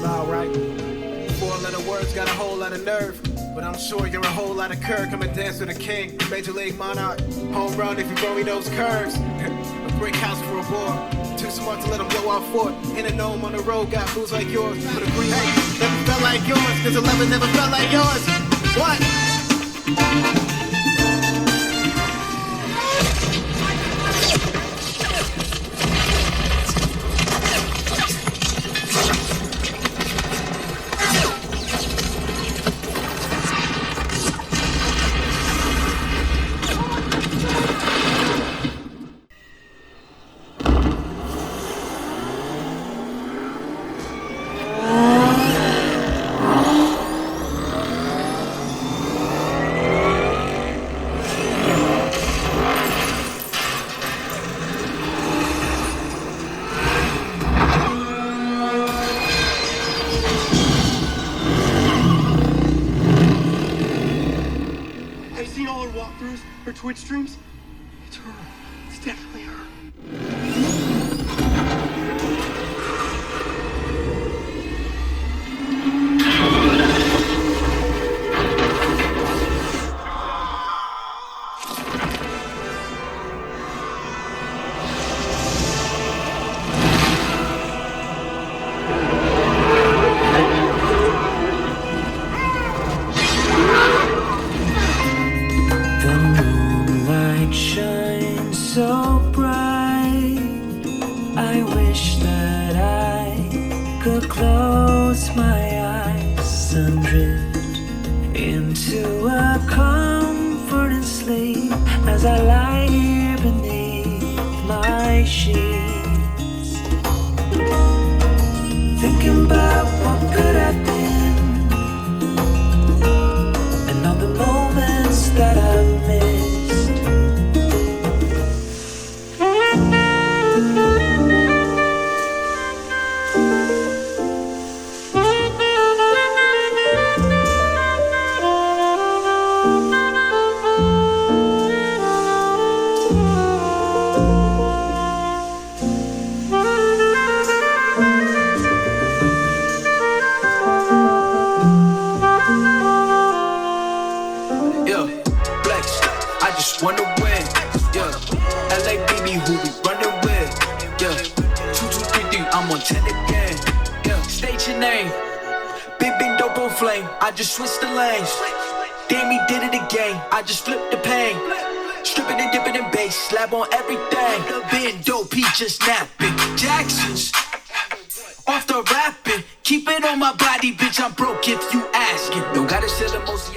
Smile, right? Four-letter words got a whole lot of nerve, but I'm sure you're a whole lot of Kirk. Come and dance with a king, Major League Monarch, home run if you throw me those curves. A brick house for a boy, too smart to let him blow out fort. In a gnome on the road, got fools like yours, but a green light never felt like yours, cause 11 never felt like yours. What? I've seen all her walkthroughs, her Twitch streams. It's her. It's definitely her. The moonlight shines so bright. I wish that I could close my eyes and drift into a comforting sleep as I lie here beneath my sheets, thinking about what could have been and all the moments that I've missed. Yeah, flex, I just wanna win. Yeah, LABB who we running with. Yeah, 2233, I'm on 10 again. Yeah, state your name. Big dope on flame. I just switched the lanes. Damn, he did it again. I just flipped the pain. Stripping and dipping in bass, slab on everything. Been dope, he just napping. Jackson's off the rapping. Keep it on my body, bitch. I'm broke if you asking. Don't gotta sell the most.